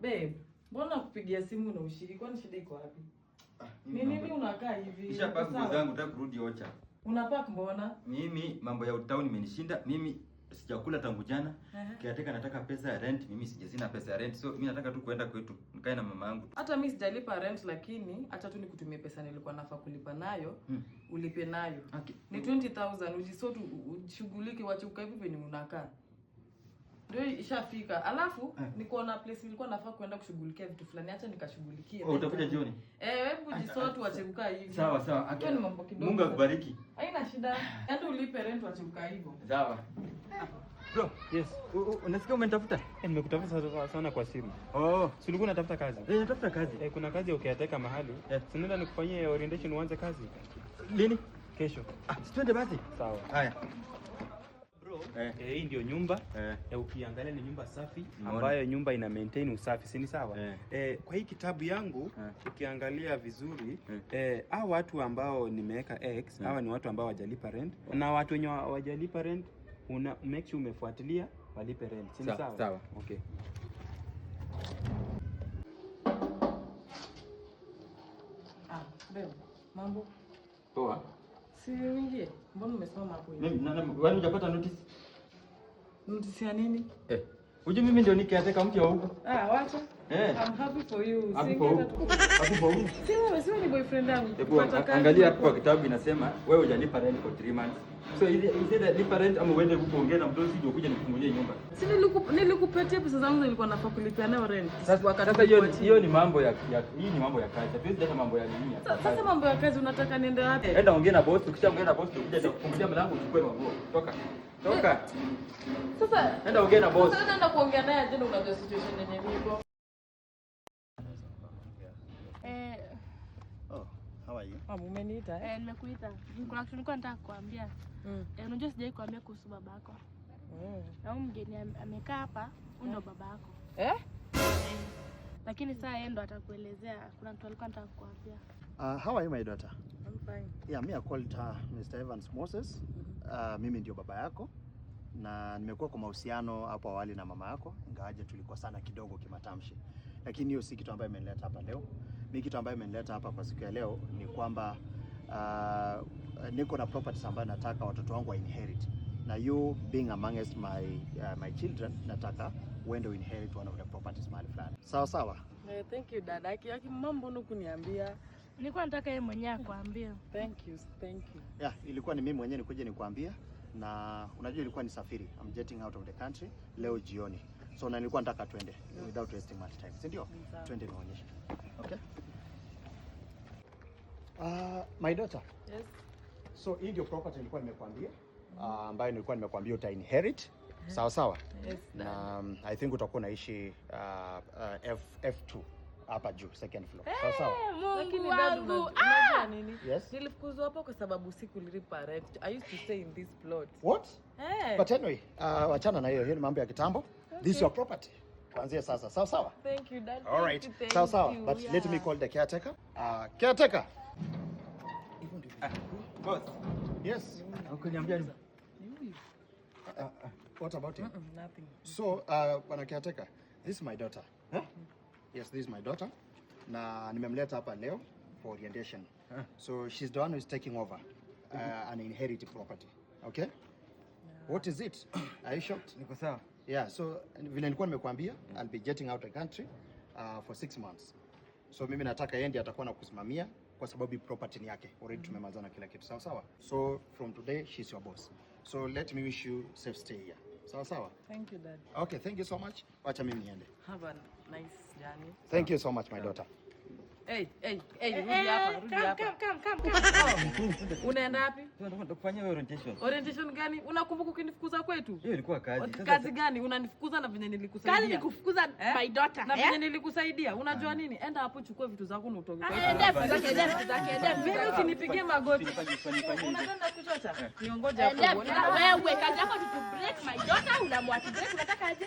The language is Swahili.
Babe, mbona kupigia simu na ushiki? Kwani shida iko wapi? Ni nini unakaa hivi? Kisha pack nguo zangu nataka kurudi Ocha. Unapack mbona? Mimi mambo ya town imenishinda. Mimi sijakula tangu jana. Kiateka nataka pesa ya rent. Mimi sina pesa ya rent. So mimi nataka tu kwenda kwetu nikae na mama yangu. Hata mimi sijalipa rent, lakini acha tu nikutumie pesa nilikuwa nafaa kulipa nayo. Ulipe nayo. Okay. Ni 20,000 ujisotu ushughulike wache ukae hivi penye unakaa. Ndio ishafika. Alafu niko na place nilikuwa nafaa kwenda kushughulikia vitu fulani, acha nikashughulikie. Utakuja jioni? Hebu jisotu wache ukaa hivi. Sawa sawa. Hiyo ni mambo kidogo. Mungu akubariki. Haina shida. Enda ulipe rent wache ukaa hivyo. Sawa. Bro, yes. Unasikia umenitafuta? Nimekutafuta sana kwa simu. Oh, si ulikuwa unatafuta kazi? Natafuta kazi. Kuna kazi ukiateka mahali. Si nenda nikufanyie orientation uanze kazi. Lini? Kesho. Twende basi. Sawa. Haya. Bro, hii ndio nyumba. Ukiangalia ni nyumba safi ambayo nyumba ina maintain usafi, si ni sawa? Kwa hii kitabu yangu ukiangalia vizuri hao watu ambao nimeweka X, hawa ni watu ambao hawajalipa rent. Na watu wenye hawajalipa rent una make sure umefuatilia walipe rent. Si ni sawa? Sawa. Okay. Beo, mambo? Poa. Si uingie. Mbona umesimama hapo hivi? Mimi wewe hujapata notice? Notice ya nini? Uje mimi ndio nikiateka mke wa huko. Wacha. I'm happy for you. Happy for you. Si wewe ni boyfriend yangu. Angalia hapo kwa kitabu inasema wewe hujalipa rent for 3 months. So either lipa rent ama uende huko ongea na mtoto sije ukuje nikufungulie nyumba. Si nilikupatia pesa zangu nilikuwa nafaa kulipia nayo rent. Sasa hiyo ni mambo ya hii ni mambo ya kazi. Hatuwezi leta mambo ya nini hapa. Sasa mambo ya kazi unataka niende wapi? Enda ongea na boss, ukishaongea na boss ukija kufungulia mlango uchukue manguo. Toka. Sasa enda ongea na boss. Sasa naenda kuongea naye tena unajua situation yenye niko. How are you? Umeniita? Nimekuita. Kuna kitu nilikuwa nataka kukuambia. Unajua sijai kuambia kuhusu babako. Na huyu mgeni amekaa hapa, huyu ndo babako. Lakini saa yeye ndo atakuelezea. Kuna mtu alikuwa anataka kukuambia. How are you, my daughter? I'm fine. Yeah, me I called Mr. Evans Moses. Mimi ndio baba yako. Na nimekuwa kwa mahusiano hapo awali na mama yako, ingawaje tulikosana kidogo kimatamshi. Lakini hiyo si kitu ambayo imenileta hapa leo. Mimi kitu ambayo imenileta hapa kwa siku ya leo ni kwamba niko na properties ambayo nataka watoto wangu wa inherit. Na you being amongst my children, nataka uende inherit one of the properties mahali fulani. Sawa sawa? Thank you dad. Aki mambo kuniambia. Nilikuwa nataka yeye mwenyewe akuambie. Thank you. Yeah, ilikuwa ni mimi mwenyewe nikuje nikuambia, na unajua ilikuwa ni safari. I'm jetting out of the country leo jioni. So na nilikuwa nataka twende without wasting much time. Si ndio? Twende nionyeshe. Okay? My daughter. Yes. So hii ndio property nilikuwa nimekuambia, ambayo nilikuwa nimekuambia uta inherit. Sawa sawa? Yes. Na I think utakuwa unaishi F2 hapa juu, second floor. Sawa sawa? Lakini dad unajua nini? Yes. Nilifukuzwa hapo kwa sababu sikulilipa rent. I used to stay in this plot. What? But anyway, wachana na hiyo ni mambo ya kitambo. This is your property. Kuanzia sasa. Sawa sawa? Thank you dad. All right. Sawa sawa. But let me call the caretaker. Caretaker. Boss. Yes. Ukuniambia nini? What about it? Nothing. So, bwana caretaker, this is my daughter. Yes, this is my daughter. Na nimemleta hapa leo for orientation. So she's the one who is taking over an inherited property. Okay? What is it? Are you shocked? Niko sawa. Yeah, so vile nilikuwa nimekuambia, I'll be jetting out the country for 6 months. So mimi nataka yeye ndiye atakuwa na kusimamia kwa sababu property ni yake. Already tumemalizana kila kitu. Sawa sawa? So from today she's your boss. So let me wish you safe stay here. Sawa sawa? Thank you dad. Okay, thank you so much. Wacha mimi niende. Have a nice journey. Thank you so much my daughter. Hey, rudi hapa. Come. Unaenda wapi? Tunataka kufanya orientation. Orientation gani? Unakumbuka ukinifukuza kwetu? Hiyo ilikuwa kazi. Kazi gani? Unanifukuza na venye nilikusaidia. Kazi ni kufukuza my daughter. Na venye nilikusaidia. Unajua nini? Enda hapo chukua vitu zako na utoke. Mimi usinipigie magoti. Unataka kuchocha? Niongoje hapo. Wewe kazi yako ni to break my daughter, unamwacha break, unataka aje?